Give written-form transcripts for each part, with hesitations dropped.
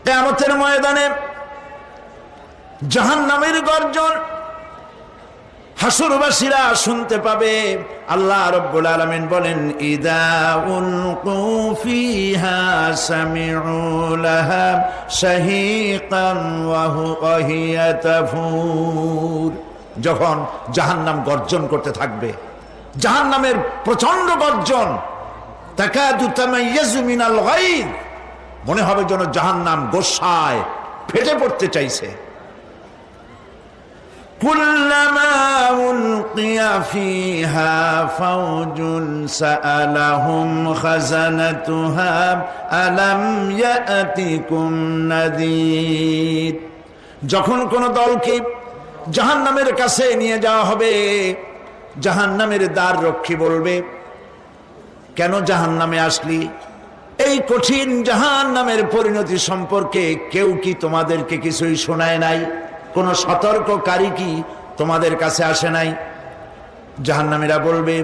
কিয়ামতের ময়দানে জাহান্নামের গর্জন হাসরবাসীরা শুনতে পাবে। আল্লাহ রাব্বুল আলামিন বলেন, ইদা উলকু ফিহা সামিউ লাহা শাহীকান ওয়া হিয়া তাফুর। যখন জাহান্নাম গর্জন করতে থাকবে, জাহান্নামের প্রচন্ড গর্জন, তাকাদু তামাইয়াজু মিনাল গায়দ, মনে হবে যেন জাহান্নাম গোসায় ফেটে পড়তে চাইছে। কুল্লামা উলকিয়া ফিহা ফাওজুন সাআলাহুম খাজানাতুহা আলাম ইয়াতিকুম নাযীর। যখন কোন দলকে জাহান্নামের কাছে নিয়ে যাওয়া হবে, জাহান্নামের দ্বার রক্ষী বলবে, কেন জাহান্নামে আসলি? এই কঠিন জাহান্নামের পরিণতি সম্পর্কে কেউ কি তোমাদেরকে কিছুই শোনায় নাই? কোন সতর্ককারী কি তোমাদের কাছে আসে নাই? জাহান্নামীরা বলবে,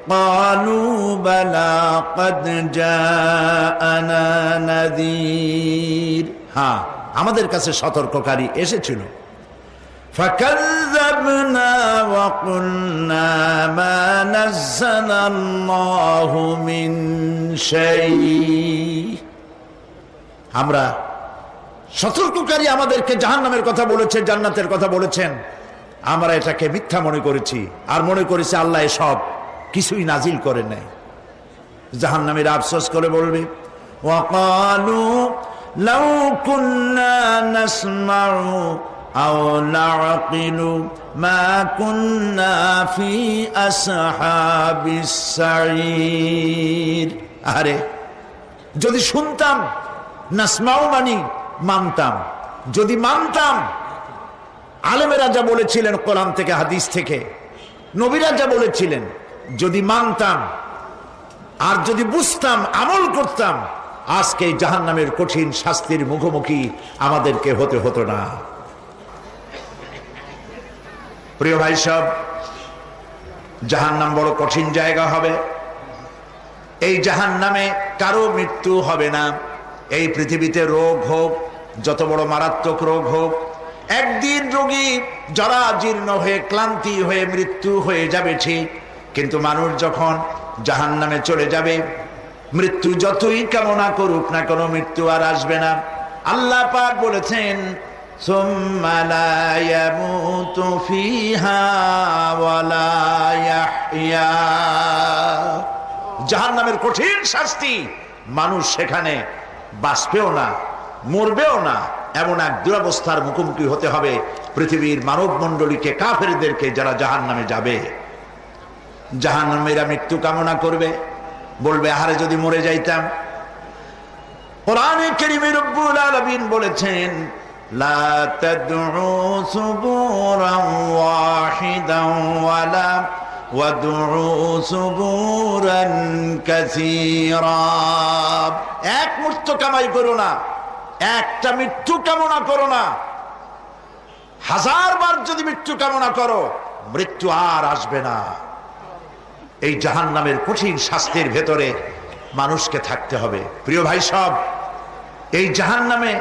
ক্বালু বালা ক্বাদ জাআনা নাযীর, হ্যাঁ আমাদের কাছে সতর্ককারী এসেছিল। ফাকাযযাবনা ওয়া কুলনা মা নাযালাল্লাহু মিন শাই। আমরা সতর্ককারী আমাদেরকে জাহান্নামের কথা বলেছে, জান্নাতের কথা বলেছেন, আমরা এটাকে মিথ্যা মনে করেছি আর মনে করেছি আল্লাহ সব কিছুই নাজিল করে নাই। জাহান্নামীরা আফসোস করে বলবে, ওয়াকালু লাউ কুন্না নাসমাউ আও নাআকিলু মা কুন্না ফি আসহাবিস সাঈর। আরে যদি শুনতাম, নাসমাউ মানি মানতাম, যদি মানতাম, আলেমেরা যা বলেছিলেন কোরআন থেকে হাদিস থেকে, নবীরা যা বলেছিলেন, যদি মানতাম আর যদি বুঝতাম, আমল করতাম, আজকে জাহান্নামের কঠিন শাস্তির মুখোমুখি আমাদেরকে হতে হতো না। প্রিয় ভাই সব, জাহান্নাম বড় কঠিন জায়গা হবে। এই জাহান্নামে কারো মৃত্যু হবে না। এই পৃথিবীতে রোগ হোক, যত বড় মারাত্মক রোগ হোক, একদিন রোগী জরা জীর্ণ হয়ে ক্লান্তি হয়ে মৃত্যু হয়ে যাবে ঠিক, কিন্তু মানুষ যখন জাহান্নামে চলে যাবে, মৃত্যু যতই কামনা করুক না কেন, মৃত্যু আর আসবে না। আল্লাহ পাক বলেছেন, সুম্মা লা ইয়ামুতু ফিহা ওয়া লা ইয়াহইয়া। জাহান্নামের কঠিন শাস্তি, মানুষ সেখানে বাঁচবেও না, মরবেও না, এমন এক দুরবস্থার মুখোমুখি হতে হবে পৃথিবীর মানব মণ্ডলীকে, কাফেরদেরকে, যারা জাহান্নামে যাবে। জাহান্নামীরা মৃত্যু কামনা করবে, বলবে আহারে যদি মরে যাইতাম। কোরআনে কারীমে রব্বুল আলামিন বলেছেন, লা তাদউ সুবুরান ওয়াহিদান ওয়ালা ওয়াদউ সুবুরান কাসীরা। এক মৃত্যু কামাই করো না, একটা মৃত্যু কামনা করো না। 1000 বার যদি মৃত্যু কামনা করো, মৃত্যু আর আসবে না। এই জাহান্নামের কঠিন শাস্তির ভেতরে মানুষকে থাকতে হবে। প্রিয় ভাই সব, এই জাহান্নামে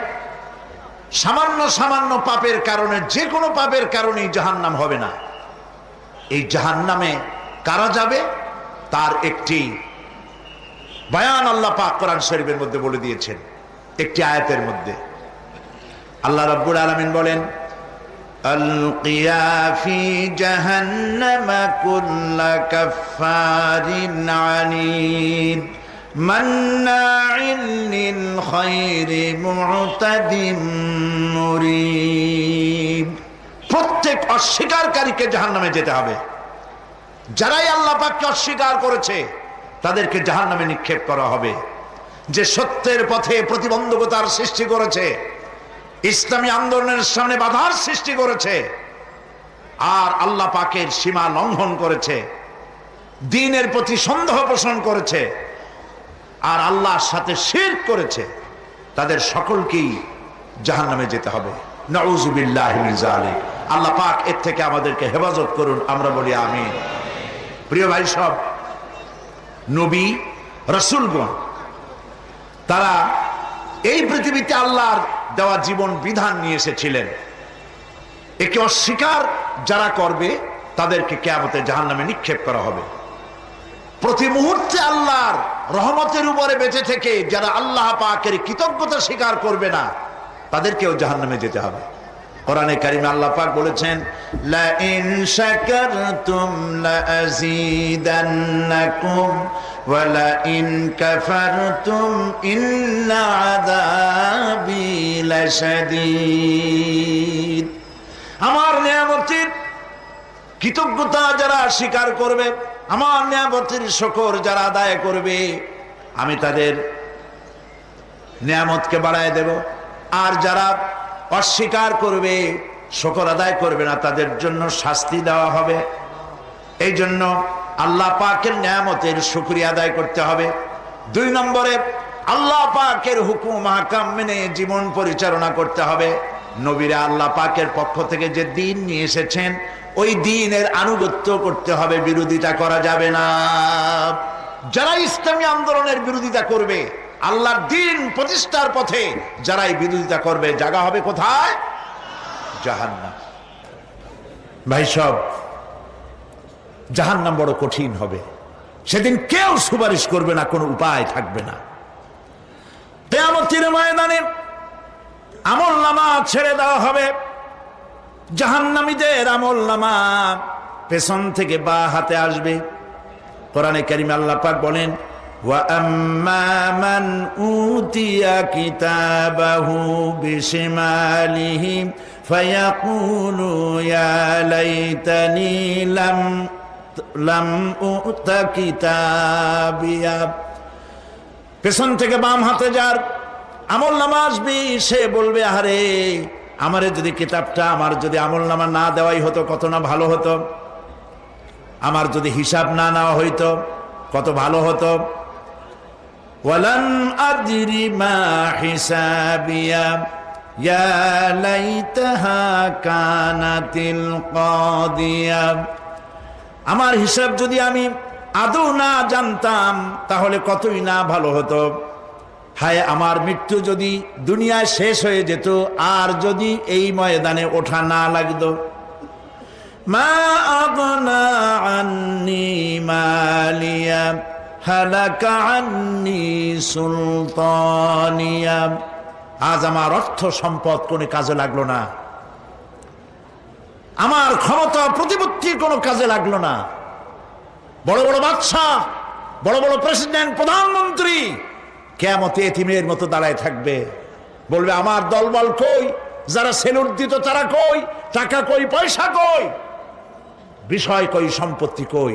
সামান্য সামান্য পাপের কারণে, যে কোনো পাপের কারণেই জাহান্নাম হবে না। এই জাহান্নামে কারা যাবে তার একটি বয়ান আল্লাহ পাক কোরআন শরীফের মধ্যে বলে দিয়েছেন। একটি আয়াতের মধ্যে আল্লাহ রাব্বুল আলামিন বলেন, আলকিয়া ফি জাহান্নামা কুল্লা কাফফারিন আনিদ মান্নাইন লিল খায়রি মু'তাদিম মুরিব। প্রত্যেক অস্বীকারীকে জাহান্নামে যেতে হবে। যারাই আল্লাহ পাককে অস্বীকার করেছে তাদেরকে জাহান্নামে নিক্ষেপ করা হবে। যে সত্যের পথে প্রতিবন্ধকতার সৃষ্টি করেছে, ইসলামী আন্দোলনের সামনে বাধার সৃষ্টি করেছে, আর আল্লাহ পাকের সীমা লঙ্ঘন করেছে, দ্বীনের প্রতি সন্দেহ পোষণ করেছে, আর আল্লাহর সাথে শিরক করেছে, তাদের সকলকেই জাহান্নামে যেতে হবে। নাউযুবিল্লাহি মিন যালিক। আল্লাহ পাক এর থেকে আমাদেরকে হেফাজত করুন, আমরা বলি আমিন। প্রিয় ভাই সব, নবী রাসূলগণ তারা এই পৃথিবীতে আল্লাহর দেওয়া জীবন বিধান নিয়ে এসেছিলেন। একে অস্বীকার যারা করবে তাদেরকে কিয়ামতে জাহান্নামে নিক্ষেপ করা হবে। প্রতি মুহূর্তে আল্লাহর রহমতের উপরে বেঁচে থেকে যারা আল্লাহ পাকের কৃতজ্ঞতা স্বীকার করবে না তাদেরকেও জাহান্নামে যেতে হবে। কোরআনে কারিমে আল্লাহ পাক বলেছেন, লা ইন শাকারতুম লা আযীদান্নাকুম ওয়া লা ইন কাফারতুম ইন্না আযাবি লাশাদীদ। আমার নিয়ামতের কৃতজ্ঞতা যারা স্বীকার করবে, আমার নিয়ামতের শুকর যারা আদায় করবে, আমি তাদের নিয়ামতকে বাড়ায় দেব। আর যারা অস্বীকার করবে, শুকর আদায় করবে না, তাদের জন্য শাস্তি দেওয়া হবে। এই জন্য আল্লাহ পাকের নিয়ামতের শুকরিয়া আদায় করতে হবে। 2 নম্বরে আল্লাহ পাকের হুকুম আহকাম মেনে জীবন পরিচালনা করতে হবে। নবীরা আল্লাহ পাকের পক্ষ থেকে যে দ্বীন নিয়ে এসেছেন ওই দ্বীনের আনুগত্য করতে হবে, বিরোধিতা করা যাবে না। যারা ইসলামী আন্দোলনের বিরোধিতা করবে, আল্লাহর দ্বীন প্রতিষ্ঠার পথে যারাই বিরোধিতা করবে, জায়গা হবে কোথায়? জাহান্নাম। ভাই সব, জাহান্নাম বড় কঠিন হবে। সেদিন কেউ সুপারিশ করবে না, কোনো উপায় থাকবে না। কিয়ামতের ময়দানে আমলনামা ছেড়ে দেওয়া হবে। জাহান্নামীদের আমলনামা পেছন থেকে বা হাতে আসবে। কোরআনে কারিমে আল্লাহ পাক বলেন, ওয়া আম্মা মান উতিয়া কিতাবাহু বিশিমালিহি ফায়াকুলু ইয়া লাইতানি লাম উতা কিতাবিয়া। পেছন থেকে বাম হাতে যার আমলনামা আসবে, সে বলবে, আরে আমারে যদি কিতাবটা, আমার যদি আমলনামা না দেওয়াই হতো কত না ভালো হতো, আমার যদি হিসাব না নেওয়া হইতো কত ভালো হতো। ওয়ালাম আদরি মা হিসাবিয়া ইয়া লাইতাহা কানাতিল কাদিয়া। আমার হিসাব যদি আমি আদৌ না জানতাম তাহলে কতই না ভালো হতো। হায় আমার মৃত্যু যদি দুনিয়ায় শেষ হয়ে যেত, আর যদি এই ময়দানে ওঠা না লাগতো। মা আগনা আন্নি মালিয়া হালাকা আন্নি সুলতানিয়া। আজ আমার অর্থ সম্পদ কোনো কাজে লাগলো না, আমার ক্ষমতা প্রতিপত্তি কোনো কাজে লাগলো না। বড় বড় বাদশা, বড় বড় প্রেসিডেন্ট, প্রধানমন্ত্রী কিয়ামতে এতিমের মতো দাঁড়ায় থাকবে, বলবে আমার দলবল কই, যারা সেলুট দিত তারা কই, টাকা কই, পয়সা কই, বিষয় কই, সম্পত্তি কই,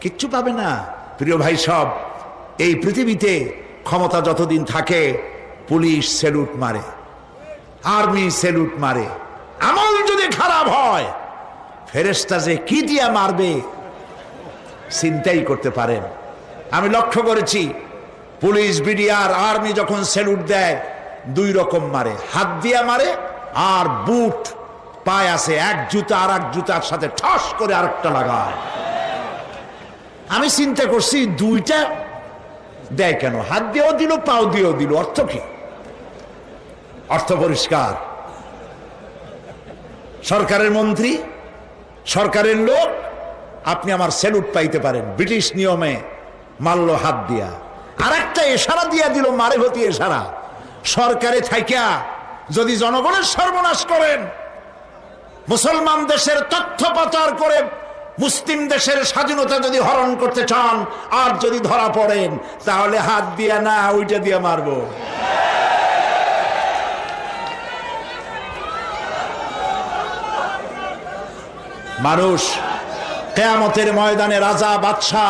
কিচ্ছু পাবে না। প্রিয় ভাই সব, এই পৃথিবীতে ক্ষমতা যতদিন থাকে পুলিশ সেলুট মারে, আর্মি সেলুট মারে। আমল যদি খারাপ হয় ফেরেশতা যে কি দিয়া মারবে চিন্তাই করতে পারেন। আমি লক্ষ্য করেছি, পুলিশ, বিডিআর, আর্মি যখন সেলুট দেয় 2 রকম মারে, হাত দিয়া মারে আর বুট পায় আছে, এক জুতা আর এক জুতার সাথে ঠাস করে আরেকটা লাগায়। আমি চিন্তা করছি 2টা দেয় কেন? হাত দিয়েও দিল, পাও দিয়েও দিল, অর্থ কি? অর্থ পরিষ্কার। সরকারের মন্ত্রী, সরকারের লোক, আপনি আমার সেলুট পাইতে পারেন, ব্রিটিশ নিয়মে মারল হাত দিয়া, আর একটা ইশারা দিয়া দিল, মারে হতি ইশারা। সরকারে থাইকা যদি জনগণের সর্বনাশ করেন, মুসলমান দেশের তথ্য পাচার করে মুসলিম দেশের স্বাধীনতা যদি হরণ করতে চান, আর যদি ধরা পড়েন, তাহলে হাত দিয়া না, ওইটা দিয়া মারবো। মানুষ কিয়ামতের ময়দানে রাজা, বাদশা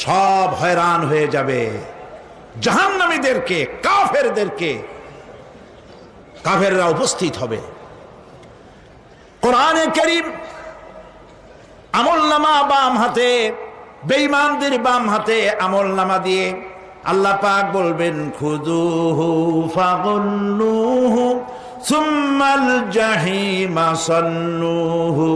সব হয়রান হয়ে যাবে। জাহান্নামীদেরকে, কাফেরদেরকে, কাফেররা উপস্থিত হবে। কোরআনে কারীম আমলনামা বাম হাতে, বেঈমানদের বাম হাতে আমলনামা দিয়ে আল্লাহ পাক বলবেন, খুযুহু ফাগুল্লুহু সুম্মাল জাহিমা সাল্লুহু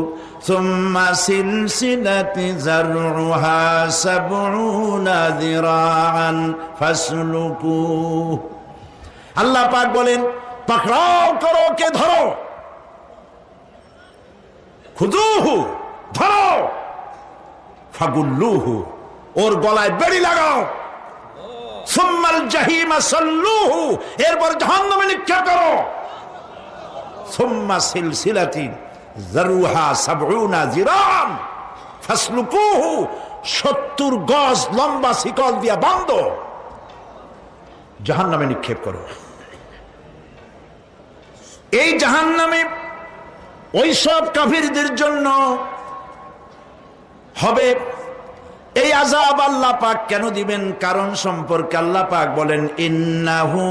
সুম্মা সিলসিলাতি যারউহা সাবউনা যিরাআন ফাসলুকুহু। আল্লাহ পাক বলেন, পাকড়াও করো, কে ধরো, খুদুহু ধরো, ফাগুল্লুহু ওর গলায় বেড়ি লাগাও, সুম্মাল জাহিমা সাল্লুহু এরপর জাহান্নামে নিক্ষেপ করো, সুম্মা সিলসিলাতিন যারুহা সাবউনা জিরান ফাসলুকুহু 70 গজ লম্বা শিকল দিয়া বাঁধো, জাহান্নামে নিক্ষেপ করো। এই জাহান্নামে ওই সব কাফিরদের জন্য হবে এই আযাব। আল্লাহ পাক কেন দিবেন কারণ সম্পর্কে আল্লাহ পাক বলেন, ইন্নাহু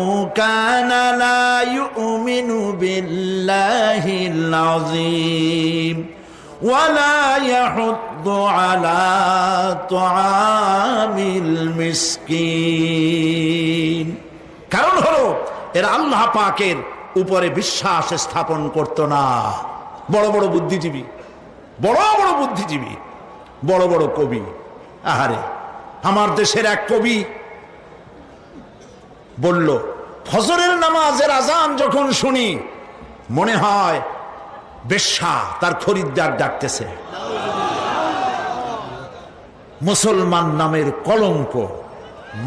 কানা লা ইউমিনু বিল্লাহিল আযীম ওয়া লা ইয়াহুদ্দু আলা তুআমিল মিসকিন। কারণ হলো এরা আল্লাহ পাকের উপরে বিশ্বাস স্থাপন করত না। বড় বড় বুদ্ধিজীবী, বড় বড় বুদ্ধিজীবী, বড় বড় কবি। আহারে, আমার দেশের এক কবি বলল, ফজরের নামাজের আজান যখন শুনি মনে হয় বেশ্যা তার খরিদ্দার ডাকতেছে। মুসলমান নামের কলঙ্ক,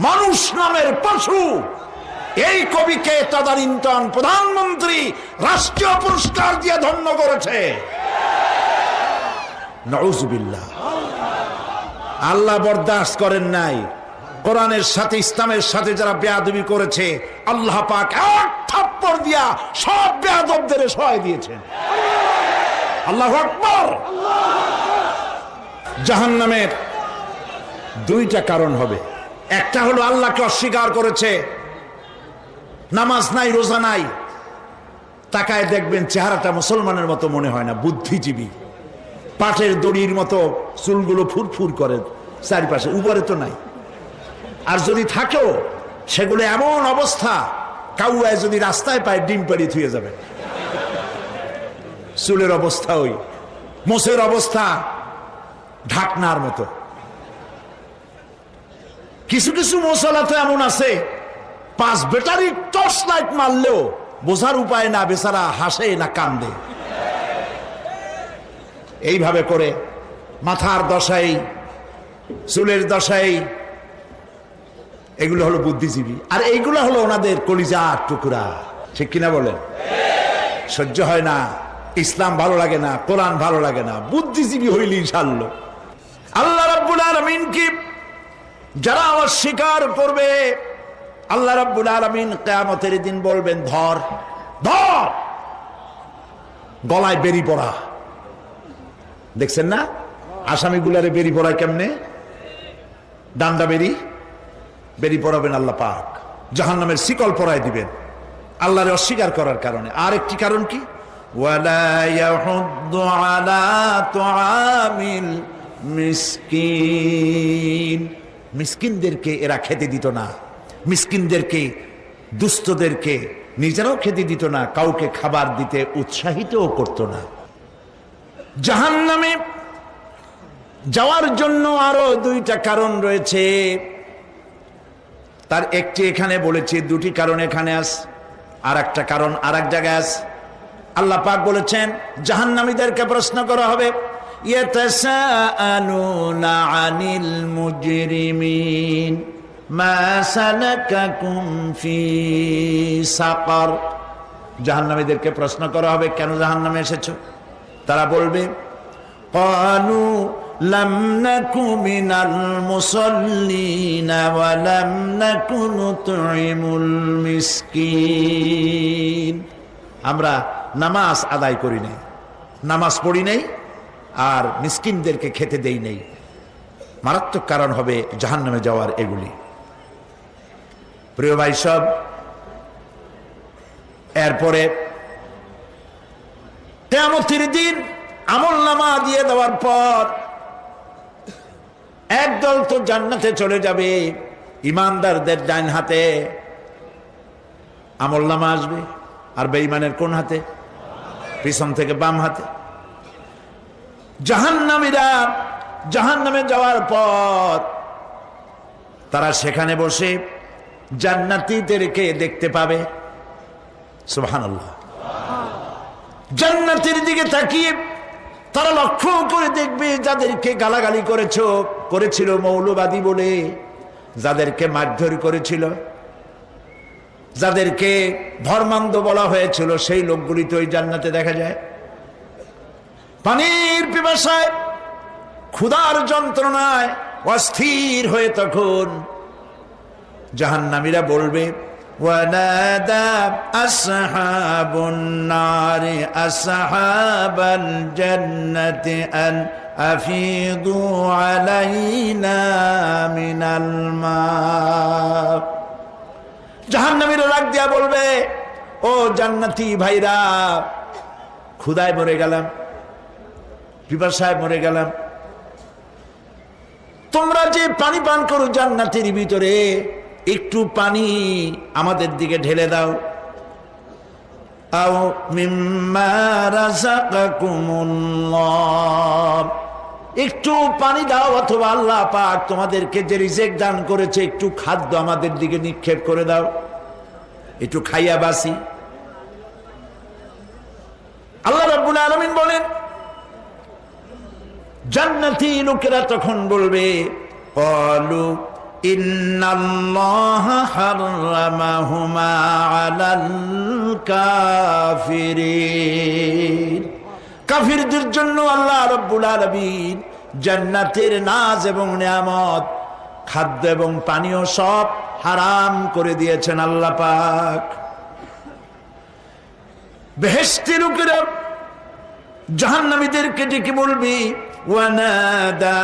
মানুষ নামের পশু। এই কবিকে তদানীন্তন প্রধানমন্ত্রী রাষ্ট্রীয় পুরস্কার দিয়ে ধন্য করেছে। নাউজুবিল্লাহ। আল্লাহ বরদাস্ত করেন নাই। কোরআনের সাথে ইসলামের সাথে যারা বেয়াদবি করেছে আল্লাহ পাক এক থাপ্পড় দিয়া সব বেয়াদবদের সহায় দিয়েছেন। আল্লাহু আকবার। জাহান্নামের দুইটা কারণ হবে। একটা হলো আল্লাহকে অস্বীকার করেছে, নামাজ নাই, রোজা নাই, তাকায় দেখবেন চেহারাটা মুসলমানের মতো মনে হয় না, বুদ্ধিজীবী, পাটের দড়ির মতো চুলগুলো ফুরফুর করে চারিপাশে, উপরে তো নাই। আর যদি থাকেও সেগুলো এমন অবস্থা, কাউয়ায় যদি রাস্তায় পায় ডিম পাড়ি থুয়ে যাবে। চুলের অবস্থা ওই, মোষের অবস্থা ঢাকনার মতো। কিছু কিছু মশলা তো এমন আছে 5 ব্যাটারি টর্চ লাইট মারলেও বোঝার উপায় না, বেচারা হাসে না কান্দে। এইভাবে করে মাথার দশাই, চুলের দশাই, এগুলো হলো বুদ্ধিজীবী। আর এইগুলো হলো ওনাদের কলিজার টুকরা। ঠিক কিনা বলেন? সহ্য হয় না, ইসলাম ভালো লাগে না, কোরআন ভালো লাগে না, বুদ্ধিজীবী হইলেই ছাড়লো। আল্লাহ রাব্বুল আলামিন কি যারা অস্বীকার করবে, আল্লাহ রাব্বুল আলামিন কিয়ামতের দিন বলবেন, ধর ধর, গলায় বেরি পড়া। দেখছেন না আসামিগুলারে বেরি পড়ায় কেমনে? ডান্ডা বেরি, বেরি পড়াবেন আল্লাহ পাক, জাহান্নামের শিকল পরায় দিবেন আল্লাহরে অস্বীকার করার কারণে। আর একটি কারণ কি? ওয়ালা ইয়াহুদ্দু আলা তুআমিল মিসকিন। মিসকিনদেরকে এরা খেতে দিত না, মিসকিনদেরকে, দুস্থদেরকে নিজেরাও খেতে দিত না, কাউকে খাবার দিতে উৎসাহিতও করত না। জাহান্নামে যাওয়ার জন্য আরো দুইটা কারণ রয়েছে, তার একটি এখানে বলেছি, দুটি কারণ এখানে আছে, আর একটা কারণ আর এক জায়গায় আছে। আল্লাহ পাক বলেছেন জাহান্নামীদেরকে প্রশ্ন করা হবে, ইয়াতাসাআলুনা আনিল মুজরিমিন মা সালাকাকুম ফি সাকার। জাহান্নামীদেরকে প্রশ্ন করা হবে, কেন জাহান্নামে এসেছো? তারা বলবে, ক্বালু লাম নাকু মিনাল মুসাল্লিনা ওয়া লাম নাকু নুতঈমুল মিসকিন। আমরা নামাজ আদায় করি নাই, নামাজ পড়ি নাই, আর মিসকিনদেরকে খেতে দেই নাই। মারাত্মক কারণ হবে জাহান্নামে যাওয়ার এগুলি। প্রিয় ভাই সব, এরপরে কিয়ামতের দিন আমলনামা দিয়ে দেওয়ার পর একদল তো জান্নাতে চলে যাবে, ইমানদারদের ডান হাতে আমলনামা আসবে, আর বেঈমানের কোন হাতে? পিছন থেকে বাম হাতে। জাহান্নামীরা জাহান্নামে যাওয়ার পর তারা সেখানে বসে জান্নাতীদেরকে দেখতে পাবে, সুবহানাল্লাহ। জান্নাতের দিকে তাকিয়ে তারা লক্ষ্য করে দেখবে যাদেরকে গালাগালি করেছিল মৌলবাদী বলে, যাদেরকে মারধর করেছিল, যাদেরকে ধর্মান্ধ বলা হয়েছিল, সেই লোকগুলি তো ওই জান্নাতে দেখা যায়। পানির পিপাসায় ক্ষুধার যন্ত্রণায় অস্থির হয়ে তখন জাহান্নামীরা বলবে, ওয়ানাদা আসহাবুন নারি আসহাবাল জান্নাতি আন আফিদু আলাইনা মিনাল মা। জাহান্নামীরা ডাক দিয়া বলবে, ও জান্নাতি ভাইরা, ক্ষুধায় মরে গেলাম, পিপাসায় মরে গেলাম, তোমরা যে পানি পান করো জান্নাতের ভিতরে, একটু পানি আমাদের দিকে ঢেলে দাও। আও মিম্মা রাযাকাকুমুল্লাহ, একটু পানি দাও, অথবা আল্লাহ পাক তোমাদেরকে যে রিজিক দান করেছে একটু খাদ্য আমাদের দিকে নিক্ষেপ করে দাও, একটু খাইয়া বাসি। আল্লাহ রাব্বুল আলামিন বলেন, জান্নাতি লোকেরা তখন বলবে, ক্বালু ইন্নাল্লাহা হাররামাহুমা আলাল কাফিরিন। কাফিরদের জন্য আল্লাহ রাব্বুল আলামিন জান্নাতের নাজ এবং নিয়ামত, খাদ্য এবং পানীয় সব হারাম করে দিয়েছেন আল্লাহ পাক। বেহেশতি লোকেরা জাহান্নামীদেরকে ডেকে বলবে, ওয়ানাদা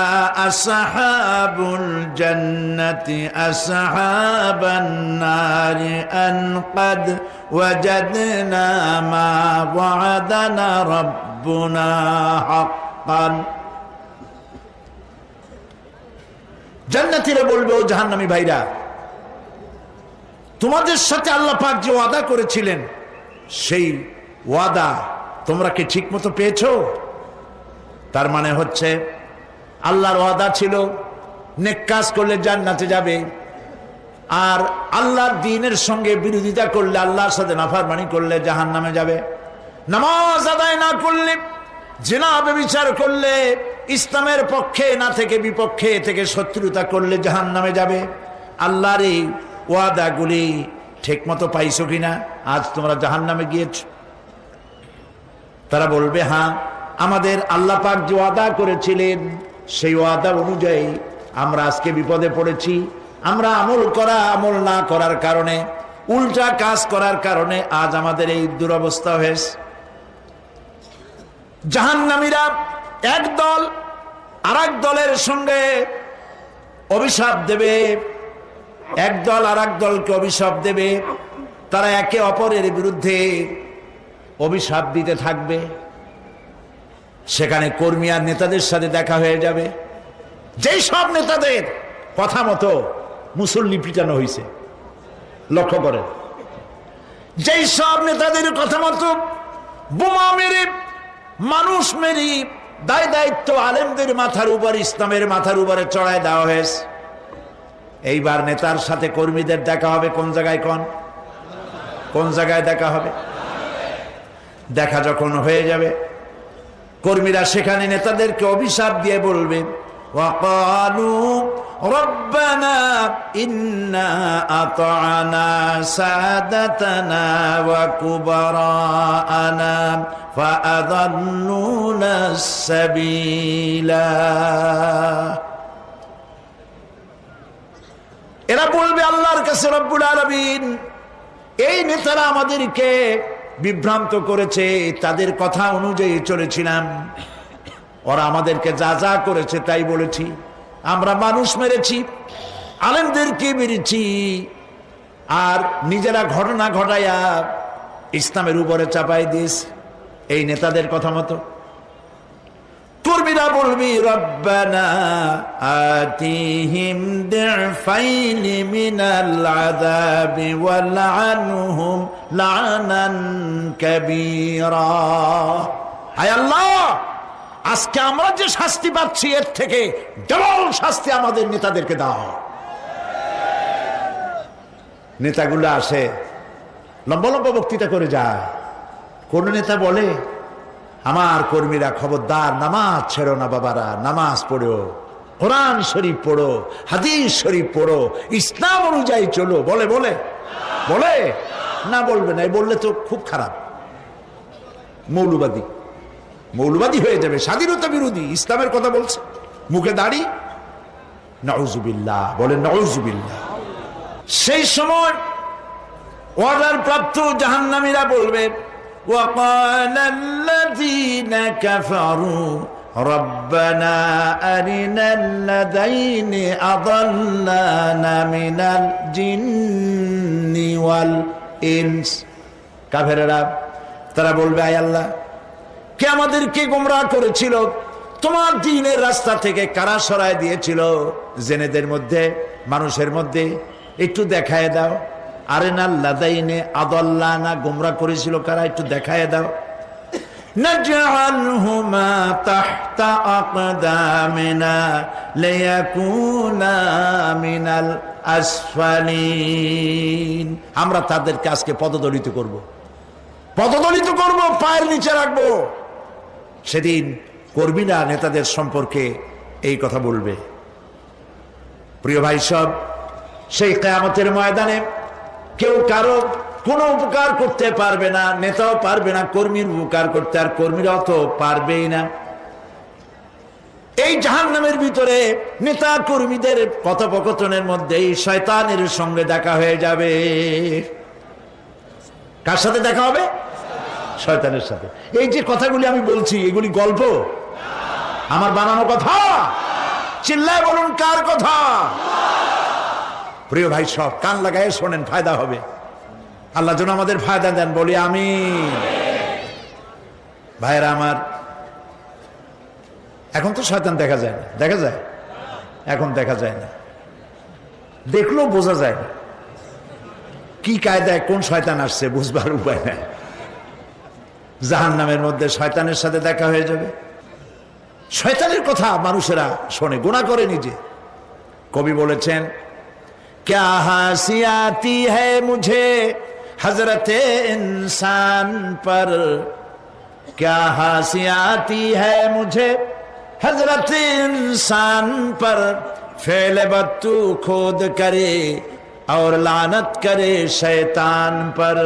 আসহাবুল জান্নাতি আসহাবান নারি আন ক্বাদ ওয়াজাদনা মা ওয়া'দানা রাব্বুনা হাক্কান। জান্নাতীরা বলবে, ও জাহান্নামী ভাইরা, তোমাদের সাথে আল্লাহ পাক যে ওয়াদা করেছিলেন সেই ওয়াদা তোমরা কি ঠিক মতো পেয়েছো? তার মানে হচ্ছে আল্লাহর ওয়াদা ছিল নেক কাজ করলে জান্নাতে যাবে, আর আল্লাহর দ্বীনের সঙ্গে বিরোধিতা করলে, আল্লাহর সাথে নাফরমানি করলে জাহান্নামে যাবে। নামাজ আদায় না করলে, জিনা ব্যভিচার করলে, ইসলামের পক্ষে না থেকে বিপক্ষে থেকে শত্রুতা করলে জাহান্নামে যাবে। আল্লাহর এই ওয়াদাগুলি ঠিক মতো পাইছো কিনা? আজ তোমরা জাহান্নামে গিয়েছ। তারা বলবে, হ্যাঁ, আমাদের আল্লাহ পাক যে ওয়াদা করেছিলেন সেই ওয়াদা অনুযায়ী আমরা আজকে বিপদে পড়েছি। আমরা আমল না করার কারণে, উল্টা কাজ করার কারণে আজ আমাদের এই দুরবস্থা হয়েছে। জাহান্নামীরা এক দল আরেক দলের সঙ্গে অভিশাপ দেবে, এক দল আরেক দলকে অভিশাপ দেবে। তারা একে অপরের বিরুদ্ধে অভিশাপ দিতে থাকবে। সেখানে কর্মী আর নেতাদের সাথে দেখা হয়ে যাবে। যেই সব নেতাদের কথা মতো মুসল্লি পিটানো হয়েছে, লক্ষ্য করেন, যেই সব নেতাদের কথা মতো বোমা মেরে, মানুষ মেরে দায় দায়িত্ব আলেমদের মাথার উপর, ইসলামের মাথার উপরে চড়ায় দেওয়া হয়েছে। এইবার নেতার সাথে কর্মীদের দেখা হবে কোন জায়গায়? কোন জায়গায় দেখা হবে? দেখা যখন হয়ে যাবে, কর্মীরা সেখানে নেতাদেরকে অভিশাপ দিয়ে বলবে, ওয়াকালু রব্বানা ইন্না আতা'না সাদাতানা ওয়া কুবারা'না ফাআযাল্লুনা সাবিলা। এরা বলবে আল্লাহর কাছে, রব্বুল আলামিন, এই নেতারা আমাদেরকে বিভ্রান্ত করেছে, তাদের কথা অনুযায়ী চলেছিলাম, ওরা আমাদেরকে যা যা করেছে তাই বলেছি। আমরা মানুষ মেরেছি, আলেমদেরকে মেরেছি, আর নিজেরা ঘটনা ঘটাইয়া ইসলামের উপরে চাপাই দিয়েছি এই নেতাদের কথা মতো। কর্মীরা বলবি, রব্বানা আতিহিম দি'ফাইনি মিনাল আযাবি ওয়ালআনহুম লা'নান কাবীরা। হায় আল্লাহ, আজকে আমরা যে শাস্তি পাচ্ছি এর থেকে ডবল শাস্তি আমাদের নেতাদেরকে দাও। নেতাগুলো আসে, লম্বা লম্বা বক্তৃতা করে যায়। কোন নেতা বলে, আমার কর্মীরা খবরদার নামাজ ছেড়ো না বাবারা, নামাজ পড়ো, কোরআন শরীফ পড়ো, হাদিস শরীফ পড়ো, ইসলাম অনুযায়ী চলো। বলে বলে বলে না, বলবে না। বললে তো খুব খারাপ, মৌলবাদী মৌলবাদী হয়ে যাবে, স্বাধীনতা বিরোধী। ইসলামের কথা বলছে, মুখে দাড়ি, নাউজুবিল্লাহ, বলে নাউজুবিল্লাহ। সেই সময় অর্ডার প্রাপ্ত জাহান্নামীরা বলবে, وقال الذين كفروا ربنا أرنا الذين أضلانا من الجن والإنس। কাফেররা তারা বলবে, আয় আল্লাহ, কে আমাদেরকে গোমরাহ করেছিল, তোমার দ্বীনের রাস্তা থেকে কারা সরায় দিয়েছিল, জেনেদের মধ্যে মানুষের মধ্যে একটু দেখায় দাও। আরেনাল্লাযাইনে আদাল্লানা, গোমরাহ করেছিল কারা, একটু দেখায় দাও। নাজআলহুমা তাহতা আকদামিনা লিয়াকুনা মিনাল আসফালিন। আমরা তাদেরকে আজকে পদদলিত করব, পদদলিত করব, পায়ের নিচে রাখবো। সেদিন কর্মীরা নেতাদের সম্পর্কে এই কথা বলবে। প্রিয় ভাই সব, সেই কিয়ামতের ময়দানে কেউ কারো কোনো উপকার করতে পারবে না, নেতাও পারবে না কর্মীর উপকার করতে, আর কর্মীরাও তো পারবেই না। এই জাহান্নামের ভিতরে নেতা কর্মীদের কথোপকথনের মধ্যেই শয়তানের সঙ্গে দেখা হয়ে যাবে। কার সাথে দেখা হবে? শয়তানের সাথে। এই যে কথাগুলি আমি বলছি, এগুলি গল্প, আমার বানানো কথা? চিল্লায় বলুন, কার কথা? প্রিয় ভাই সব, কান লাগায় শোনেন, ফায়দা হবে। আল্লাহ যেন আমাদের ফায়দা দেন, বলি আমিন। ভাইরা আমার, এখন তো শয়তান দেখা যায় না, দেখা যায়? এখন দেখা যায় না, দেখলেও বোঝা যায় না কি কায়দায় কোন শয়তান আসছে, বুঝবার উপায় নাই। জাহান্নামের মধ্যে শয়তানের সাথে দেখা হয়ে যাবে। শয়তানের কথা মানুষেরা শোনে, গুনাহ করে নিজে। কবি বলেছেন, क्या हंसी आती है मुझे हजरते इंसान पर, क्या हंसी आती है मुझे हजरते इंसान पर, फेल बत्तू खोद करे और लानत करे शैतान पर।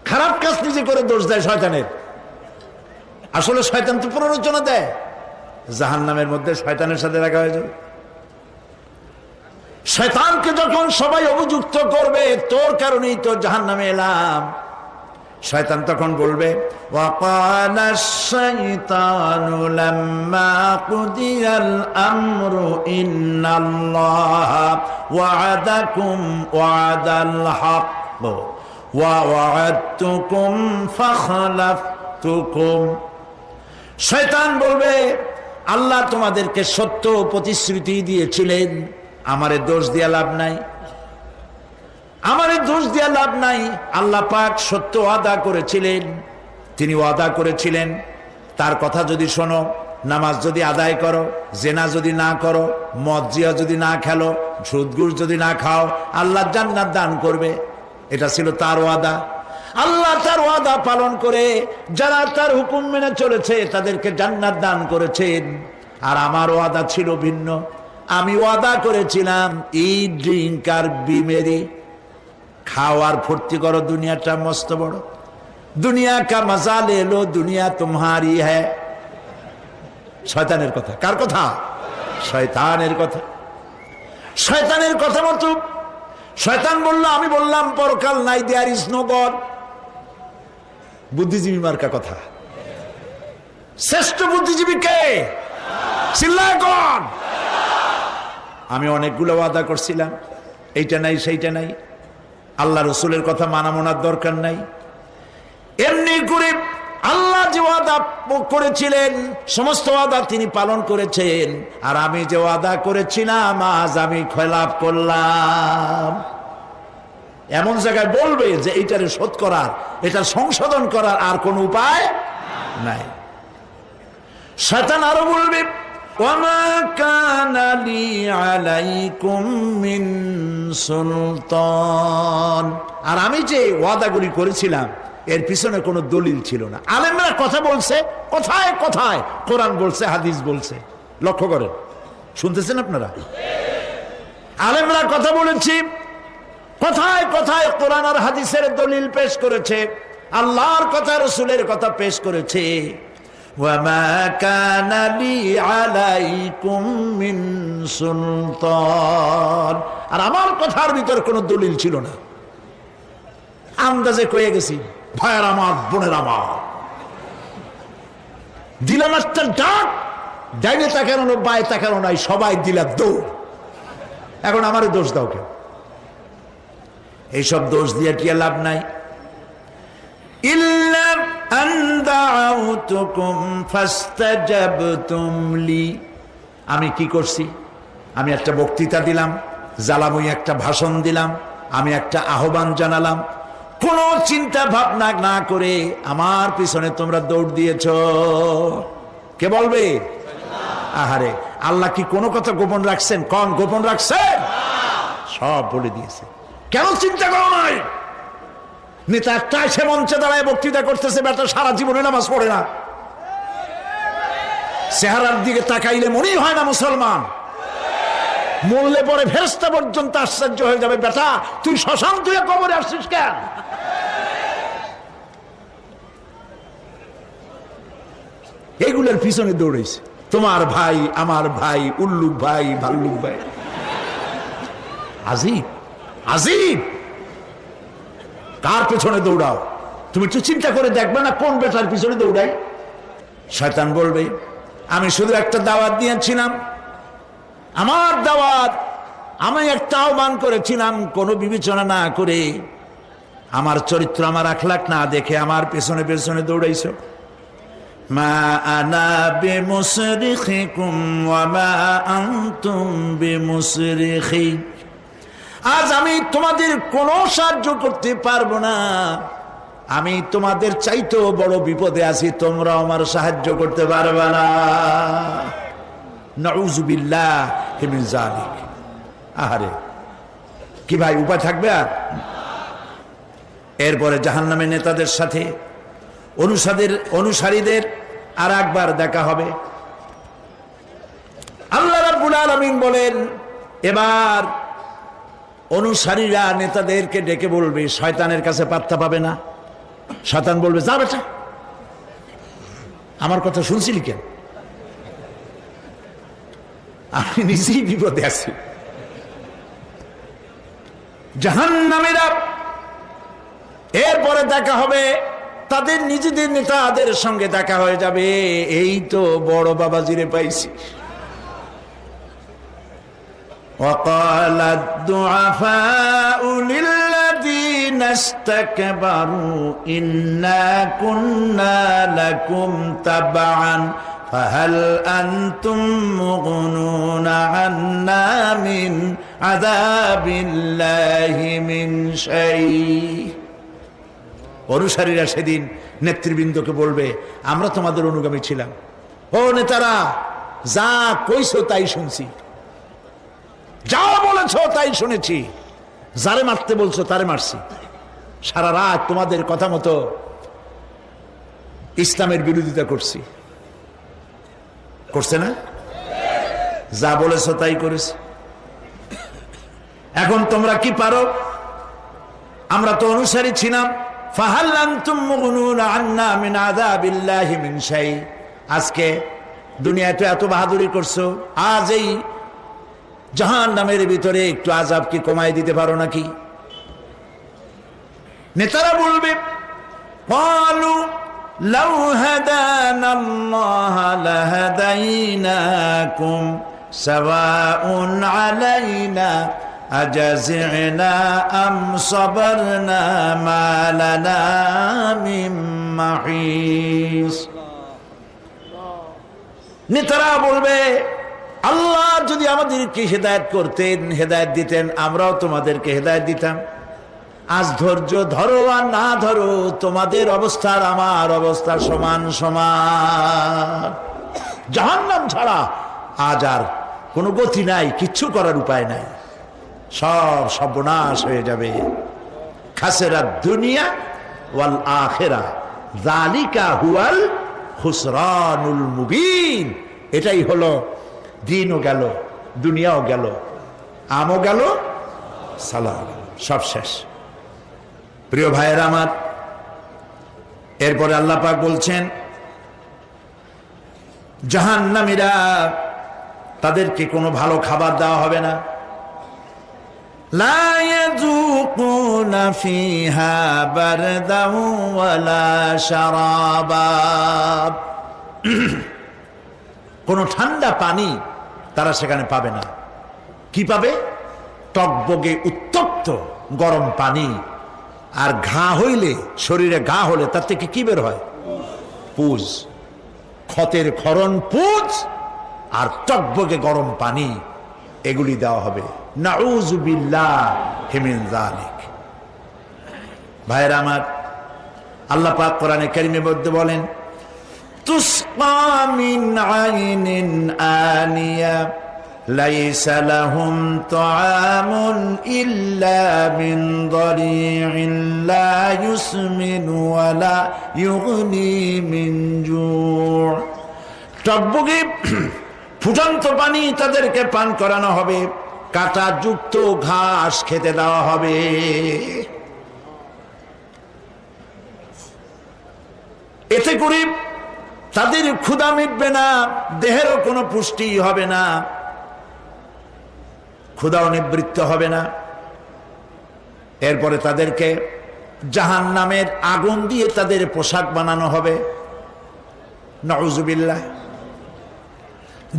খারাপ কাজ নিজে করে দোষ দেয় শয়তানের। আসলে শয়তান তো প্ররোচনা দেয়। জাহান্নামের মধ্যে শয়তানের সাথে দেখা হয়ে যাবে। শয়তানকে যখন সবাই অভিযুক্ত করবে, তোর কারণেই তো জাহান্নামে এলাম, শয়তান তখন বলবে, ওয়াকালা শাইতানু লাম্মা কুদিয়াল আমরু ইন্নাল্লাহা ওয়া'আদাকুম ওয়া'দাল হক ওয়া ওয়া'আদতুকুম ফাখলাফতুকুম। শয়তান বলবে, আল্লাহ তোমাদেরকে সত্য প্রতিশ্রুতি দিয়েছিলেন, আমারে দোষ দিয়া লাভ নাই, আমারে দোষ দিয়া লাভ নাই। আল্লাহ পাক সত্য ওয়াদা করেছিলেন, তিনি ওয়াদা করেছিলেন তার কথা যদি শোনো, নামাজ যদি আদায় করো, জেনা যদি না করো, মদ জিয়া যদি না খেলো, সুদ ঘুষ যদি না খাও, আল্লাহ জান্নাত দান করবে। এটা ছিল তার ওয়াদা। আল্লাহ তার ওয়াদা পালন করে যারা তার হুকুম মেনে চলেছে তাদেরকে জান্নাত দান করেছেন। আর আমার ওয়াদা ছিল ভিন্ন। আমি ওয়াদা করেছিলাম, ইট, ড্রিঙ্ক আর বিমেরি, খাওয়ার ফুর্তি করো, দুনিয়াটা মস্ত বড়, দুনিয়া কা মজা লে লো, দুনিয়া তোমারি হ্যায়। শয়তানের কথা। কার কথা? শয়তানের কথা। শয়তানের কথা মতো শয়তান বলল, আমি বললাম পরকাল নাই, দেয়ার ইজ নো গড। বুদ্ধিজীবী মার্কা কথা। শ্রেষ্ঠ বুদ্ধিজীবী কে? চিল্লায় কোন? আমি অনেকগুলো ওয়াদা করছিলাম, এইটা নাই সেইটা নাই, আল্লাহ রসুলের কথা মানা মোনার দরকার নাই। এমনি করে আল্লাহ যে ওয়াদা করেছিলেন সমস্ত ওয়াদা তিনি পালন করেছেন, আর আমি যে ওয়াদা করেছিলাম আজ আমি খেলাপ করলাম। এমন জায়গায় বলবে যে এইটারে শোধ করার, এটা সংশোধন করার আর কোন উপায় নাই। শয়তান আরো বলবে, ওয়ামা কানা লি আলাইকুম মিন সুলতান, আর আমি যে ওয়াদাগুলি করেছিলাম এর পিছনে কোনো দলিল ছিল না। আলেমরা কথা বলছে, কথায় কথায় কোরআন বলছে, হাদিস বলছে। লক্ষ্য করেন, শুনতেছেন আপনারা? আলেমরা কথা বলেছি, কথায় কথায় কোরআন আর হাদিসের দলিল পেশ করেছে, আল্লাহর কথা রাসূলের কথা পেশ করেছে। ওয়ামা কানা লি আলাইকুম মিন সুলতান, আর আমার কথার ভিতর কোনো দলিল ছিল না। আন্দাজে কয়ে গেছি, ভাইয়ের আমার, বোনের আমার, দিলাম একটা ডাক, ডাইনে তাকানো বায়ে তাকানো নাই, সবাই দিলাম দৌড়। এখন আমারও দোষ দাও কেউ? এইসব দোষ দিয়ে কি লাভ নাই। ইল্লা আন দাউতুকুম ফাস্তাজাবতুম লি, আমি কি করছি? আমি একটা বক্তৃতা দিলাম, জ্বালাময়ী একটা ভাষণ দিলাম, আমি একটা আহ্বান জানালাম, কোন চিন্তা ভাবনা না করে আমার পিছনে তোমরা দৌড় দিয়েছ। কে বলবে? আহারে, আল্লাহ কি কোনো কথা গোপন রাখছেন? কোন গোপন রাখছেন? সব বলে দিয়েছে। কেন চিন্তা করো নাই? নেতা একটা সে মঞ্চে দাঁড়ায় বক্তৃতা করতেছে, বেটা সারা জীবনে নামাজ পড়ে না, চেহারার দিকে তাকাইলে মনেই হয় না মুসলমান, মরলে পরে ফেরেশতা পর্যন্ত আশ্চর্য হয়ে যাবে, বেটা তুই শ্মশান তুই কবরে আসছিস কেন? এগুলোর পিছনে দৌড়েছে তোমার ভাই, আমার ভাই, উল্লুক ভাই, ভাল্লুক ভাই। আজিব আজিব, কার পেছনে দৌড়াও? তুমি একটু চিন্তা করে দেখবে না কোন বেটার পিছনে দৌড়াই? শয়তান বলবে আমি শুধু একটা দাওয়াত দিয়েছিলাম, আমার দাওয়াত, আমি একটা আহ্বান করেছিলাম, কোনো বিবেচনা না করে, আমার চরিত্র, আমার আখলাক না দেখে আমার পেছনে পেছনে দৌড়াইছো। মা আনা বিমুসরিখিকুম ওয়া মা আনতুম বিমুসরিখি, আজ আমি তোমাদের কোনো সাহায্য করতে পারবো না, আমি তোমাদের চাইতেও বড় বিপদে আছি, তোমরা আমার সাহায্য করতে পারবে না। নাউযুবিল্লাহি মিন যালিক। আহারে, কি ভাই উপায় থাকবে আর? এরপরে জাহান্নামের নেতাদের সাথে অনুসারীদের আর একবার দেখা হবে। আল্লাহ রাব্বুল আলামিন বলেন, এবার অনুসারীরা নেতাদেরকে ডেকে বলবে, শয়তানের কাছে পাত্তা পাবে না। শয়তান বলবে, যা বেটা, আমার কথা শুনছিলি কেন? আমি নিজেই বিপদে আছি। জাহান্নামীরা এরপরে দেখা হবে, তাদের নিজেদের নেতাদের সঙ্গে দেখা হয়ে যাবে, এই তো বড় বাবাজিরে পাইছি। وقال الضعفاء للذين استكبروا إنا كنا لكم تبعا فهل أنتم مغنون عنا من عذاب الله من شيء। অনুসারীরা সেদিন নেতৃবৃন্দকে বলবে, আমরা তোমাদের অনুগামী ছিলাম, ও নেতারা, যা কইছো তাই শুনছি, যা বলেছো তাই শুনেছি, যারে মারতে বলছো তারে মারছি, সারা রাত তোমাদের কথা মতো ইসলামের বিরোধিতা করছি। করছে না? যা বলেছো তাই করেছি। এখন তোমরা কি পারো? আমরা তো অনুসারী ছিলাম। ফাহাল আনতুম মুগনুনা আন্না মিন আযাবিল্লাহি মিন শাই। আজকে দুনিয়াতে এত বাহাদুরি করছো, আজ এই জাহান্নামের ভিতরে একটু আযাব কি কমাই দিতে পারো নাকি? নেতারা বলবে, ক্বালু লাউ হাদানাল্লাহু লাহাদাইনাকুম সাওয়াউন আলাইনা আজাযিনা আম সাবারনা মা লানা মিন মাহিস। নেতারা বলবে, আল্লাহ যদি আমাদেরকে হেদায়েত করতেন, হেদায়েত দিতেন, আমরাও তোমাদেরকে হেদায়েত দিতাম। আজ ধৈর্য ধরো আর না ধরো, তোমাদের অবস্থা আর আমার অবস্থা সমান সমান। জাহান্নাম ছাড়া আজ আর কোনো গতি নাই, কিচ্ছু করার উপায় নাই, সব সর্বনাশ হয়ে যাবে। খাসিরাদ দুনিয়া ওয়াল আখিরা যালিকা হুয়াল খুসরানুল মুবিন। এটাই হলো দিনও গেল, দুনিয়াও গেল, আমও গেল, সালাহ সব শেষ। প্রিয় ভাইয়েরা আমার, এরপরে আল্লাহ পাক বলছেন জাহান্নামীরা তাদেরকে কোনো ভালো খাবার দেওয়া হবে না। লা ইয়াযুকুনা ফিহা বারদান ওয়ালা শারাবা, কোনো ঠান্ডা পানি তারা সেখানে পাবে না। কি পাবে? টকবগে উত্তপ্ত গরম পানি। আর ঘা হইলে, শরীরে ঘা হলে তার থেকে কি বের হয়? পুজ, ক্ষতের ক্ষরণ পুজ আর টকবগে গরম পানি, এগুলি দেওয়া হবে। নাউযু বিল্লাহি মিন যালিক। ভাইরা আমার, আল্লাহ পাক কোরআনে কারীমের মধ্যে বলেন তুসকা মিন আইনিন আনিয়া লাইসা লাহুম তাআমুন ইল্লা মিন দারি'in লা ইউসমিনু ওয়া লা ইউগনি মিন জু'। টকবগে ফুটন্ত পানি তাদেরকে পান করানো হবে, কাঁটা যুক্ত ঘাস খেতে দেওয়া হবে। এতে করে তাদের ক্ষুধা মিটবে না, দেহেরও কোনো পুষ্টি হবে না, ক্ষুধাও নিবৃত্ত হবে না। এরপরে তাদেরকে জাহান্নামের আগুন দিয়ে তাদের পোশাক বানানো হবে। নাউযুবিল্লাহ।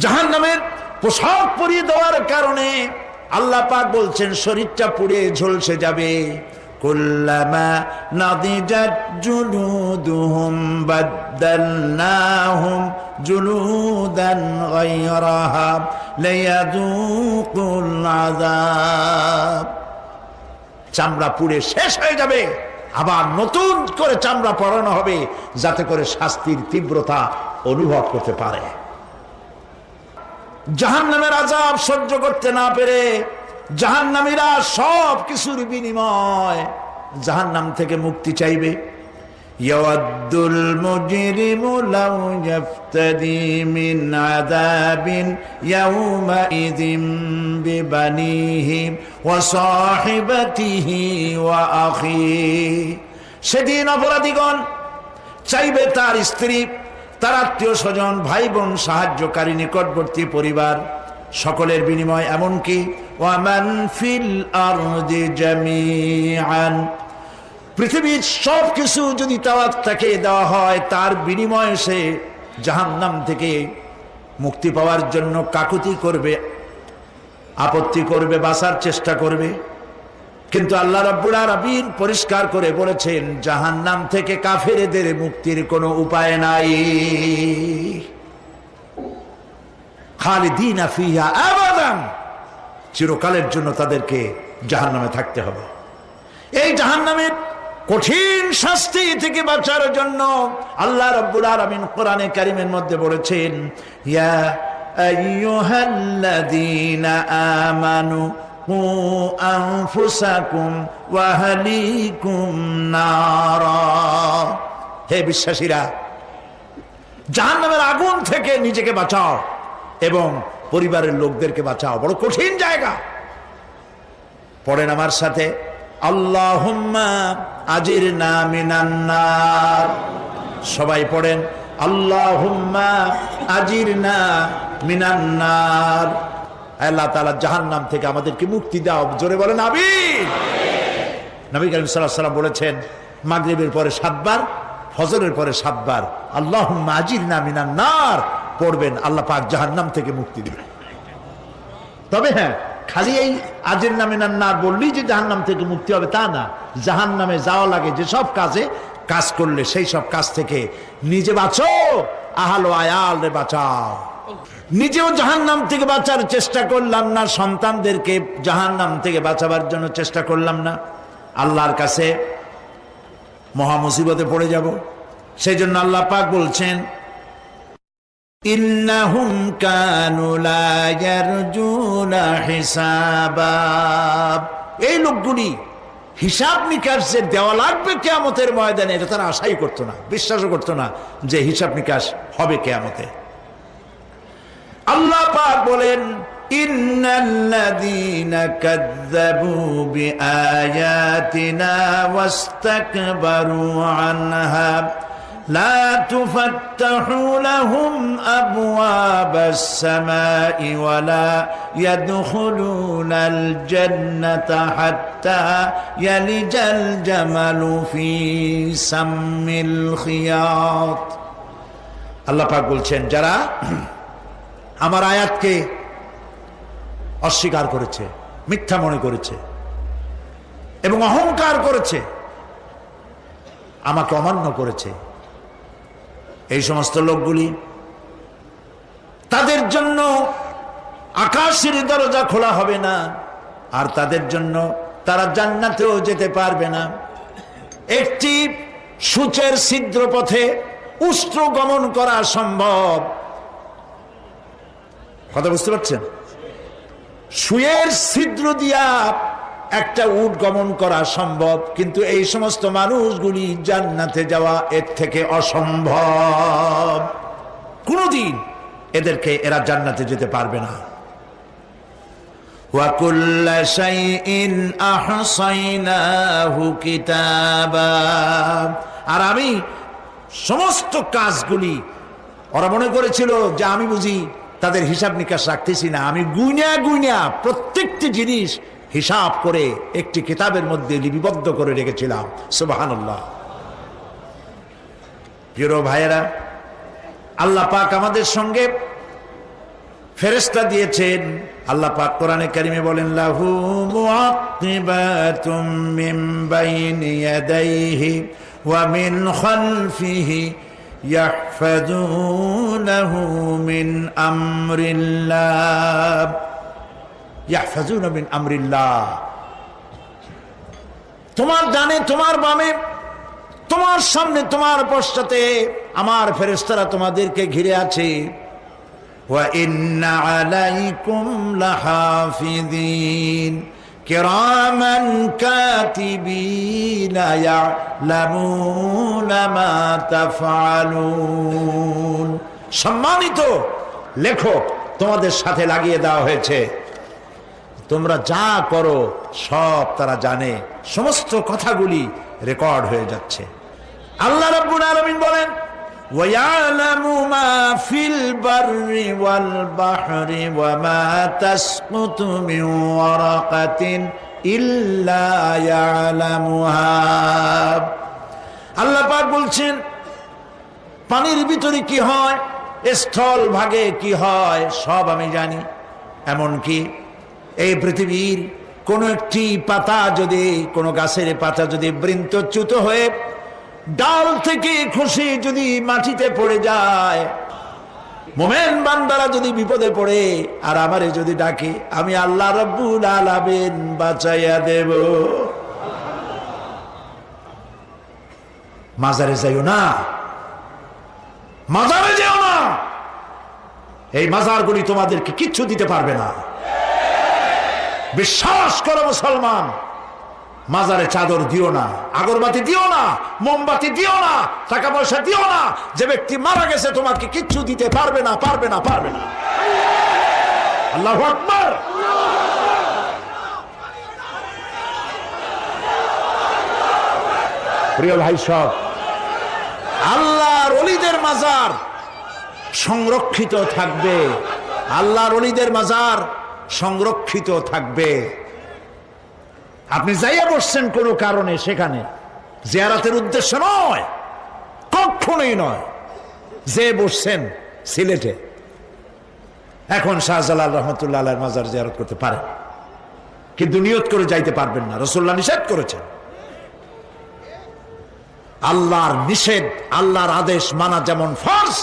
জাহান্নামের পোশাক পরিয়ে দেওয়ার কারণে আল্লাহ পাক বলছেন শরীরটা পুড়ে ঝলসে যাবে। কুল্লামা নাদিজাত জুলুদুহুম বাদদালনাহুম জুলুদান গায়রাহা লিয়াযুকুল আযাব। চামড়া পুড়ে শেষ হয়ে যাবে, আবার নতুন করে চামড়া পরানো হবে যাতে করে শাস্তির তীব্রতা অনুভব করতে পারে। জাহান্নামের আযাব সহ্য করতে না পেরে জাহান্নামীরা সব কিছুর বিনিময় জাহান্নাম থেকে মুক্তি চাইবে। ইয়াওয়াদ্দুল মুজরিমু লাউ ইয়াফতাদি মিন আযাবিন ইয়াওমাইযিন বিবানিহি ওয়া সাহিবাতিহি ওয়া আখিহি। সেদিন অপরাধীগণ চাইবে তার স্ত্রী, তার আত্মীয় স্বজন, ভাই বোন, সাহায্যকারী, নিকটবর্তী পরিবার সকলের বিনিময়, এমনকি ওয়ামান ফিল আরদি জামিআন, পৃথিবীর সব কিছু যদি তাকে দেওয়া হয় তার বিনিময়ে সে জাহান্নাম থেকে মুক্তি পাওয়ার জন্য কাকুতি করবে, আপত্তি করবে, বাঁচার চেষ্টা করবে। কিন্তু আল্লাহ রাব্বুল আলামিন পরিষ্কার করে বলেছেন জাহান্নাম থেকে কাফেরদের মুক্তির কোনো উপায় নাই। খালিদিনা ফিহা আবাদান, চিরকালের জন্য তাদেরকে জাহান্নামে থাকতে হবে। এই জাহান্নামের কঠিন শাস্তি থেকে বাঁচার জন্য আল্লাহ রাব্বুল আলামিন কোরআনে কারীমের মধ্যে বলেছেন ইয়া আইয়ুহাল্লাযীনা আমানু কু আনফুসাকুম ওয়া আহলিকুম নারা। হে বিশ্বাসীরা, জাহান্নামের আগুন থেকে নিজেকে বাঁচাও এবং পরিবারের লোকদেরকে বাঁচাও। বড় কঠিন জায়গা। পড়েন আমার সাথে, আল্লাহুম্মা আজিরনা মিনান নার। সবাই পড়েন, আল্লাহুম্মা আজিরনা মিনান নার। আল্লাহ তাআলা জাহান্নাম থেকে আমাদেরকে মুক্তি দাও। জোরে বলেন আমিন। নবী করিম সাল্লাল্লাহু আলাইহি ওয়াসাল্লাম বলেছেন মাগরিবের পরে 7 বার, ফজরের পরে 7 বার আল্লাহুম্মা আজিরনা মিনান নার পড়বেন, আল্লাহ পাক জাহান্নাম থেকে মুক্তি দিবেন। তবে হ্যাঁ, খালি এই আজিরনা মিনান নার বললেই যে জাহান্নাম থেকে মুক্তি হবে তা না। জাহান্নামে যাওয়া লাগে যে সব কাজ করলে সেই সব কাজ থেকে নিজে বাঁচো, আহাল ও আয়াল রে বাঁচাও। নিজেও জাহান্নাম থেকে বাঁচার চেষ্টা করলাম না, সন্তানদেরকে জাহান্নাম থেকে বাঁচাবার জন্য চেষ্টা করলাম না, আল্লাহর কাছে মহা মুসিবতে পড়ে যাব। সেই জন্য আল্লাহ পাক বলছেন ইন্নাহুম কানু লা ইয়ারজুনা হিসাবা। এই লোকগুলি হিসাব নিকাশ যে দেওয়া লাগবে কিয়ামতের ময়দানে, এটা তারা আশাই করতো না, বিশ্বাসও করতো না যে হিসাব নিকাশ হবে কিয়ামতে। আল্লাহ পাক বলেন, ইন্নাল্লাযীনা কাযযাবু বিআয়াতিনা ওয়াস্তাকবারু আনহা لا تفتح لهم أبواب السماء ولا يدخلون الجنة حتى يلج الجمل في سم الخياط। আল্লাহ পাক বলছেন, যারা আমার আয়াতকে অস্বীকার করেছে, মিথ্যা মনে করেছে এবং অহংকার করেছে, আমাকে অমান্য করেছে, এই সমস্ত লোকগুলি, তাদের জন্য আকাশের দরজা খোলা হবে না, আর তাদের জন্য তারা জান্নাতেও যেতে পারবে না। একটি সূচের ছিদ্র পথে উষ্ট্র গমন করা সম্ভব, কথা বুঝতে পারছেন? সুয়ের ছিদ্র দিয়া একটা উট গমন করা সম্ভব, কিন্তু এই সমস্ত মানুষগুলি জান্নাতে যাওয়া এর থেকে অসম্ভব। কোনদিন এরা জান্নাতে যেতে পারবে না। ওয়া কুল্লা শাইইন আহসাইনাহু কিতাবা, আর আমি সমস্ত কাজগুলি, ওরা মনে করেছিল যে আমি বুঝি তাদের হিসাব নিকাশ রাখতেছি না, আমি গুইনা প্রত্যেকটি জিনিস হিসাব করে একটি কিতাবের মধ্যে লিপিবদ্ধ করে রেখেছিলাম। সুবহানাল্লাহ। প্রিয় ভাইয়েরা, আল্লাহ পাক আমাদের সঙ্গে ফেরেশতা দিয়েছেন। আল্লাহ পাক কোরআনে কারিমে বলেন, লাহু মুআক্কিবাতুম মিন বাইনি ইয়াদাইহি ওয়া মিন খালফিহি ইয়াহফাযুনাহু মিন আমরিল্লাহ। ইয়াহফাযুনা মিন আমরিল্লাহ, তোমার ডানে, তোমার বামে, তোমার সামনে, তোমার পশ্চাতে আমার ফেরেশতারা তোমাদেরকে ঘিরে আছে। ওয়া ইন্না আলাইকুম লাহাফিযিন কিরামান কাতিবিনা ইয়ালামুনা মা তাফআলুন। সম্মানিত লেখক তোমাদের সাথে লাগিয়ে দেওয়া হয়েছে, তোমরা যা করো সব তারা জানে, সমস্ত কথাগুলি রেকর্ড হয়ে যাচ্ছে। আল্লাহ রাব্বুল আলামিন বলেন, ওয়া ইয়ালামু মা ফিল বাররি ওয়াল বাহরি ওয়া মা তাসকুতু মিন ওয়ারাকাতিন ইল্লা ইয়ালামুহা। আল্লাহ পাক বলছেন, পানির ভিতরে কি হয়, স্থল ভাগে কি হয়, সব আমি জানি। এমনকি এই পৃথিবীর কোন একটি পাতা যদি, কোন গাছের পাতা যদি বৃন্তচ্যুত হয়ে ডাল থেকে খসে যদি মাটিতে পড়ে যায়, মোমেন বান্দারা যদি বিপদে পড়ে আর আমারে যদি ডাকে, আমি আল্লাহ রাব্বুল আলামিন বাঁচাইয়া দেব। মাজারে যাইও না, মাজারে যেও না, এই মাজারগুলি তোমাদেরকে কিচ্ছু দিতে পারবে না। বিশ্বাস করো মুসলমান, মাজারে চাদর দিও না, আগরবাতি দিও না, মোমবাতি দিও না, টাকা পয়সা দিও না। যে ব্যক্তি মারা গেছে তোমাকে কিচ্ছু দিতে পারবে না, পারবে না, পারবে না। আল্লাহু আকবার। প্রিয় ভাই সব, আল্লাহর ওলিদের মাজার সংরক্ষিত থাকবে, আল্লাহর ওলিদের মাজার সংরক্ষিত থাকবে। আপনি যাইয়া বসছেন কোনো কারণে, সেখানে জিয়ারতের উদ্দেশ্য নয়, কখনোই নয়। যে বসছেন সিলেটে, এখন শাহজালাল রহমতুল্লাহ আলাইহির মাজার জিয়ারত করতে পারেন, কিন্তু নিয়ত করে যাইতে পারবেন না, রাসূলুল্লাহ নিষেধ করেছেন। আল্লাহর নিষেধ, আল্লাহর আদেশ মানা যেমন ফরজ,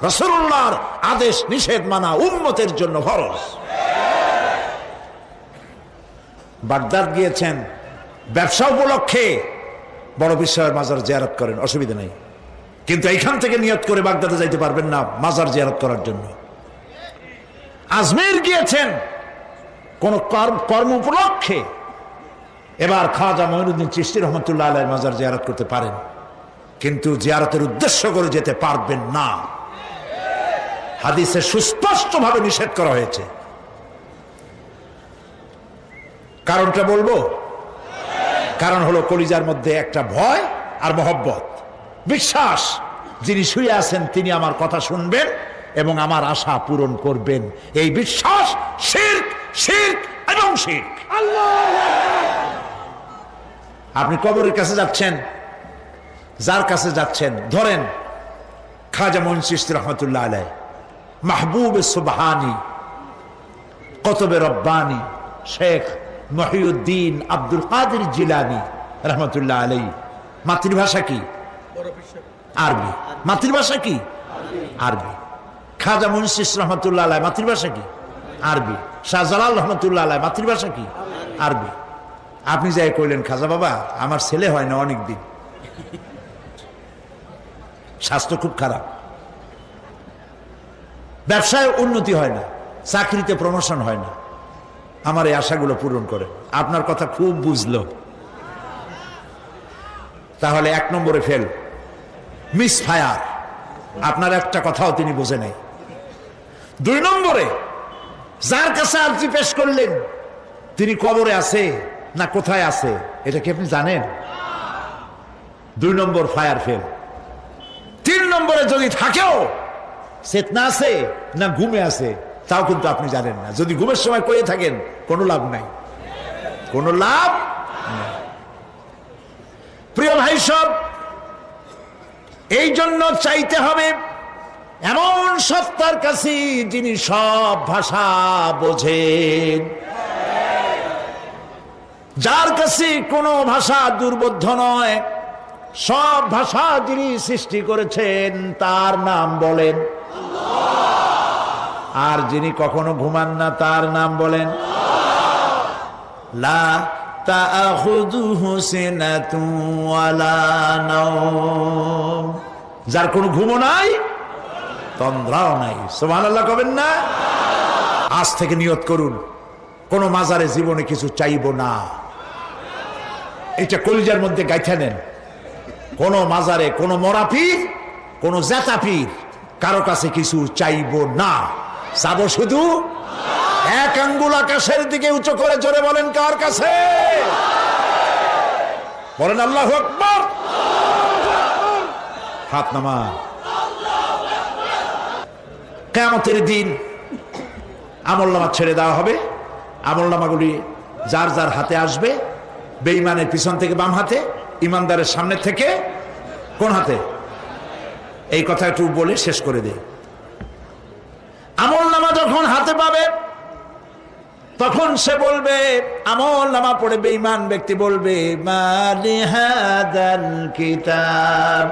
রাসূলুল্লাহর আদেশ নিষেধ মানা উম্মতের জন্য ফরজ। বাগদাদ গিয়েছেন ব্যবসা উপলক্ষে, বড় বিশ্বের মাজার জিয়ারত করেন, অসুবিধা নেই, কিন্তু এইখান থেকে নিয়ত করে বাগদাদে যাইতে পারবেন না মাজার জিয়ারত করার জন্য। আজমির গিয়েছেন কোন কর্ম উপলক্ষে, এবার খাজা মঈনুদ্দিন চিশতি রহমতুল্লাহ আলাইহির মাজার জিয়ারত করতে পারেন, কিন্তু জিয়ারতের উদ্দেশ্য করে যেতে পারবেন না। হাদিসে সুস্পষ্টভাবে নিষেধ করা হয়েছে। কারণটা বলবো? কারণ হলো কলিজার মধ্যে একটা ভয় আর মহব্বত, বিশ্বাস যিনি শুয়ে আছেন তিনি আমার কথা শুনবেন এবং আমার আশা পূরণ করবেন। এই বিশ্বাস শিরক, শিরক এবং শিরক। আপনি কবরের কাছে যাচ্ছেন, যার কাছে যাচ্ছেন, ধরেন খাজা মঈনুদ্দিন চিশতি রহমতুল্লাহ আলাইহি, মাহবুব সুবহানি, কুতুবে রব্বানি শেখ মহিউদ্দিন আব্দুল কাদের জিলানী রহমতুল্লাহ আলাইহি। মাতৃভাষা কি? আরবি। মাতৃভাষা কি? আরবি। খাজা মঈনুদ্দিন চিশতি রহমতুল্লাহ আলাইহি মাতৃভাষা কি? আরবি। শাহজালাল রহমতুল্লাহ আলাইহি মাতৃভাষা কি? আরবি। আপনি যাই কইলেন, খাজা বাবা আমার ছেলে হয় না অনেক দিন, স্বাস্থ্য খুব খারাপ, ব্যবসায় উন্নতি হয় না, চাকরিতে প্রমোশন হয় না, আমার এই আশাগুলো পূরণ করে। আপনার কথা খুব বুঝলো, তাহলে 1 নম্বরে ফেল, মিস ফায়ার। আপনার একটা কথাও তিনি বোঝে নাই। 2 নম্বরে যার কাছে আর্জি পেশ করলেন তিনি কবরে আছে না কোথায় আছে এটা কি আপনি জানেন? 2 নম্বর ফায়ার ফেল। 3 নম্বরে যদি থাকেও চেতনা আছে না ঘুমে আছে তাও কিন্তু আপনি জানেন না। যদি ঘুমের সময় কয়ে থাকেন কোনো লাভ নাই, কোনো লাভ নাই। প্রিয় ভাই সব, এই জন্য চাইতে হবে এমন সত্তার কাছে যিনি সব ভাষা বোঝেন, যার কাছে কোনো ভাষা দুর্বোধ্য নয়, সব ভাষা যিনি সৃষ্টি করেছেন তার নাম বলেন, আর যিনি কখনো ঘুমান না তার নাম বলেন লা তাখুযুহু সিনাতুন ওয়ালা নাওম, যার কোনো ঘুমও নাই তন্দ্রাও নাই। সুবহানাল্লাহ কবেন না? আজ থেকে নিয়ত করুন কোন মাজারে জীবনে কিছু চাইব না, এটা কলিজার মধ্যে গাইথা নেন। কোন মাজারে কোন মরা পীর, কোন জেতা পীর কারো কাছে কিছু চাইব না, চাবো শুধু এক আঙ্গুল আকাশের দিকে উঁচু করে জোরে বলেন কার কাছে? বলেন আল্লাহু আকবার। হাত নামা। কিয়ামতের দিন আমলনামা ছেড়ে দেওয়া হবে, আমলনামাগুলি যার যার হাতে আসবে, বেঈমানের পিছন থেকে বাম হাতে, ইমানদারের সামনে থেকে কোন হাতে? এই কথা একটু বলে শেষ করে দে। আমলনামা যখন হাতে পাবে তখন সে বলবে, আমলনামা পড়ে বেঈমান ব্যক্তি বলবে, মা লিহাদাল কিতাব